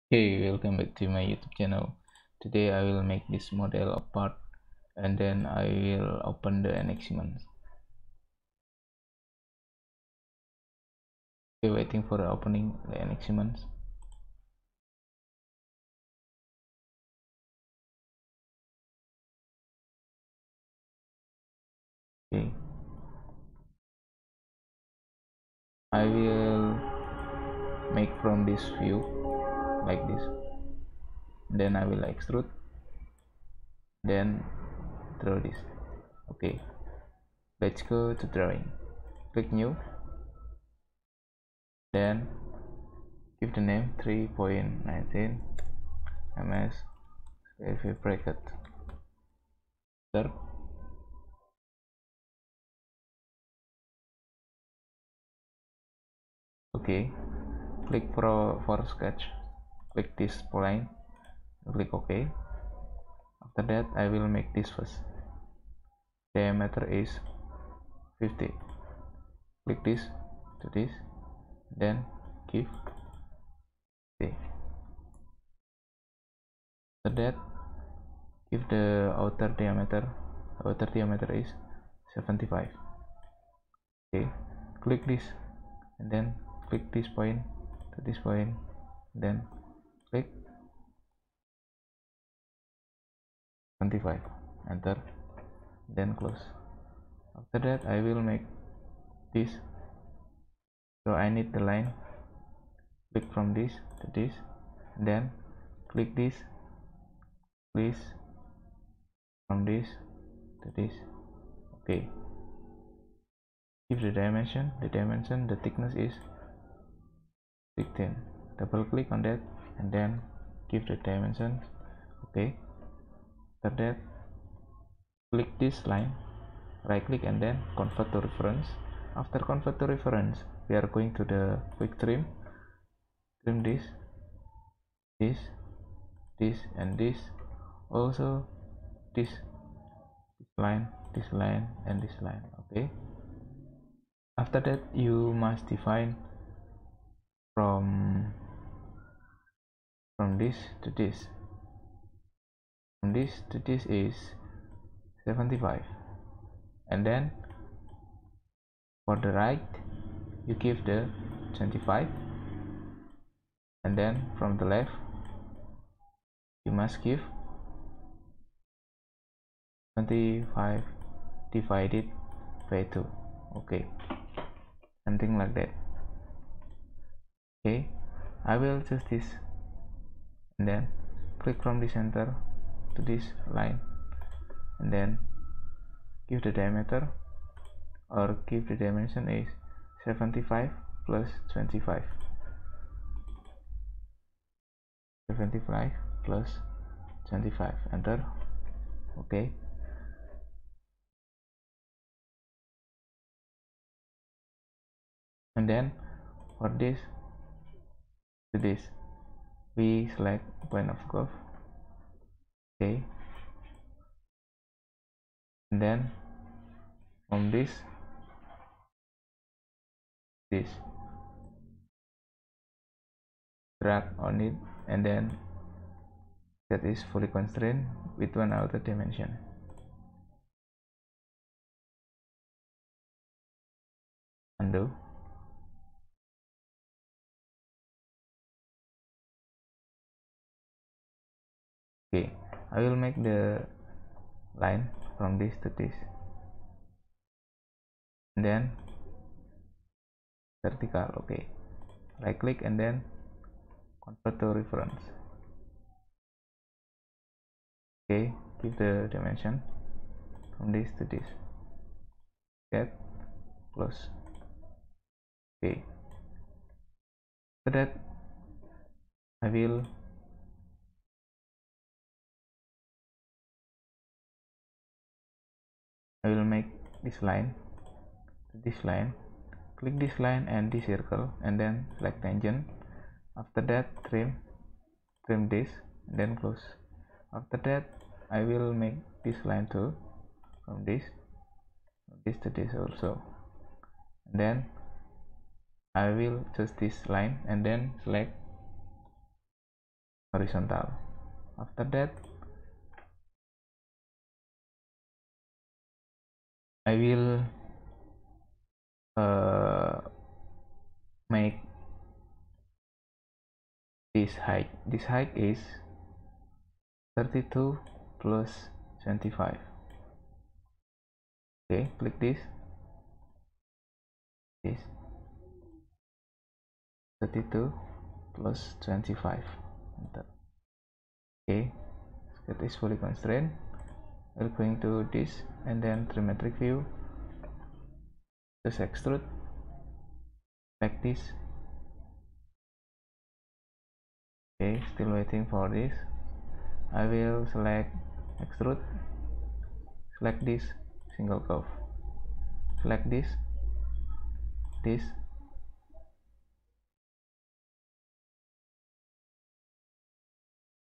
Hey, welcome back to my YouTube channel. Today I will make this model apart and then I will open the NX Siemens. Okay, waiting for the opening the NX Siemens. Okay, I will make from this view like this. Then I will extrude, then draw this. Okay, let's go to drawing. Click new, then give the name 3.19 ms square bracket. Enter. Okay, click for sketch. Click this line. Click OK. After that I will make this first. Diameter is 50. Click this to this, then give OK. After that give the outer diameter is 75. Okay, click this and then click this point to this point, then click 75, enter, then close. After that I will make this, so I need the line. Click from this to this, then click this, please, from this to this. Okay, give the thickness is 16. Double click on that and then give the dimension. Okay, after that click this line, right click and then convert to reference. After convert to reference we are going to the quick trim this, this and this, also this line, and this line. Okay, after that you must define from this to this, from this to this is 75, and then for the right you give the 25, and then from the left you must give 25 divided by 2. Okay, something like that. Okay, I will choose this and then click from the center to this line and then give the diameter or give the dimension is 75 plus 25, 75 plus 25, enter. Okay, and then for this to this we select point of curve. Okay, and then from this drag on it, and then that is fully constrained with one outer dimension. Undo. Okay, I will make the line from this to this, and then vertical. Okay, right click and then convert to reference. Okay, give the dimension from this to this, get close. Okay, so that I will make this line to this line. Click this line and this circle and then select tangent. After that trim this and then close. After that I will make this line too, from this to this also, and then I will choose this line and then select horizontal. After that, I will make this height. This height is 32 plus 25. Okay, click this 32 plus 25. Enter. Okay, sketch is fully constrained. We're going to this and then trimetric view, just extrude like this. Okay, still waiting for this. I will select extrude, select this single curve, select this,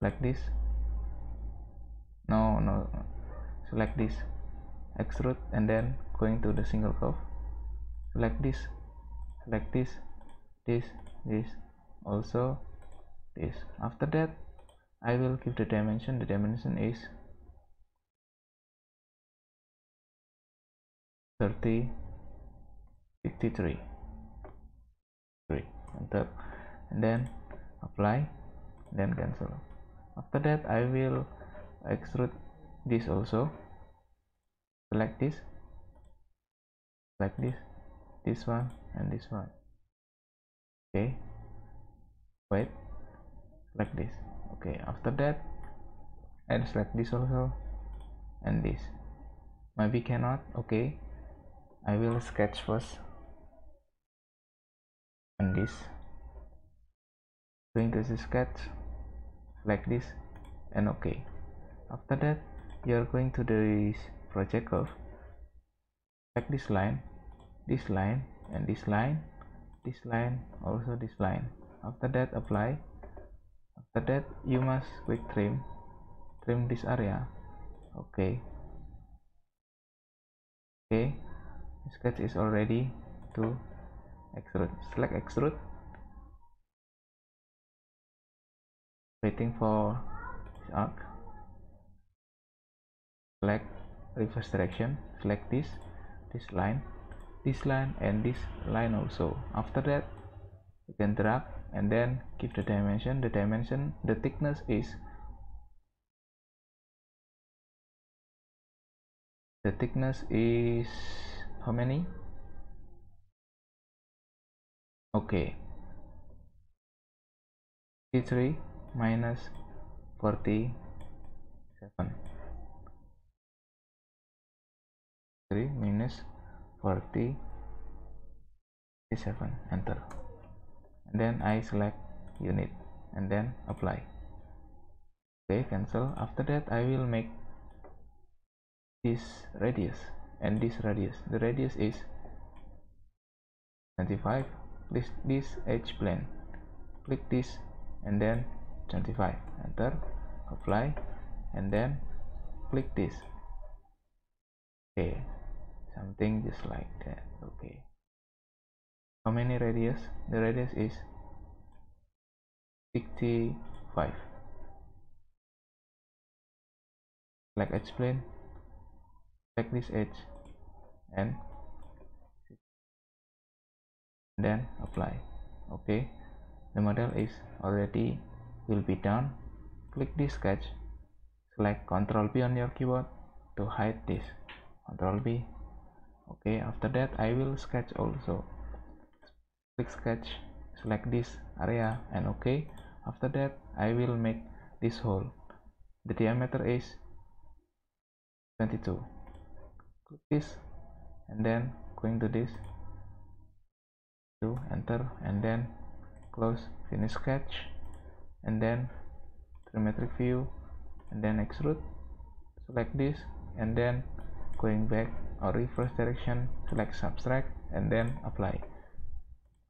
like this. No, select this, extrude, and then going to the single curve, select this, this, also this. After that, I will give the dimension. The dimension is 30, 53. Enter, and then apply, then cancel. After that, I will extrude this also. Select this, this one, and this one. Okay, wait, like this. Okay, after that, I select this also, and this. Maybe cannot. Okay, I will sketch first, and this. Going to the sketch, like this, and okay. After that, you are going to this project curve, like this line, and this line, also this line. After that, apply. After that, you must quick trim this area. Okay, sketch is already to extrude. Select extrude, waiting for this arc. Select reverse direction, select this line, and this line also. After that, you can drag and then give the dimension. The thickness is how many? Okay, 53 minus 47, 3 minus 47. Enter, and then I select unit and then apply. Okay, cancel. After that, I will make this radius and this radius. The radius is 25. This edge plane, click this and then 25. Enter, apply, and then click this. Okay, something just like that. Okay, how many radius? The radius is 65. Like edge plane, like this edge, and then apply. Okay, the model is already will be done. Click this sketch, select Ctrl B on your keyboard to hide this. Ctrl B. Okay, after that I will sketch also. Click sketch, select this area, and okay. After that I will make this hole. The diameter is 22. Click this and then going to this, to enter, and then close, finish sketch, and then trimetric view, and then extrude. Select this and then going back or reverse direction, select subtract and then apply.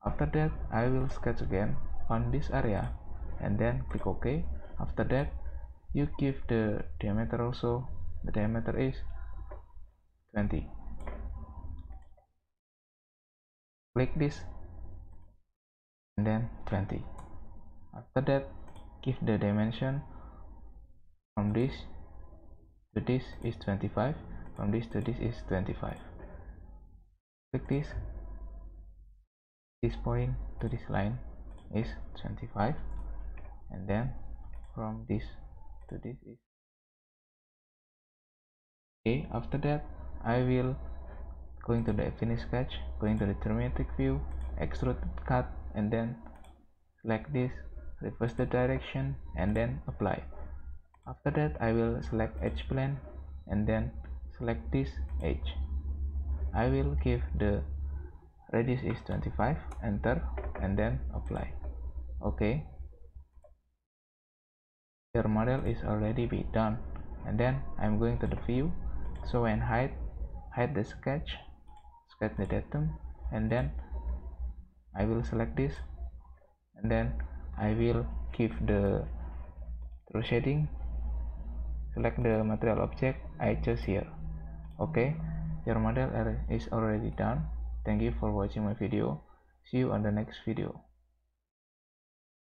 After that I will sketch again on this area and then click OK. After that you give the diameter also. The diameter is 20. Click this and then 20. After that give the dimension from this to this is 25, from this to this is 25. Click this point to this line is 25, and then from this to this is okay. After that, I will going to the finish sketch, going to the geometric view, extrude cut, and then select this, reverse the direction, and then apply. After that, I will select edge plane and then select this edge. I will give the radius is 25, enter, and then apply. Okay, your model is already be done. And then I'm going to the view, show and hide the sketch the datum, and then I will select this, and then I will give the through shading, select the material object I chose here. Okay, your model is already done. Thank you for watching my video. See you on the next video.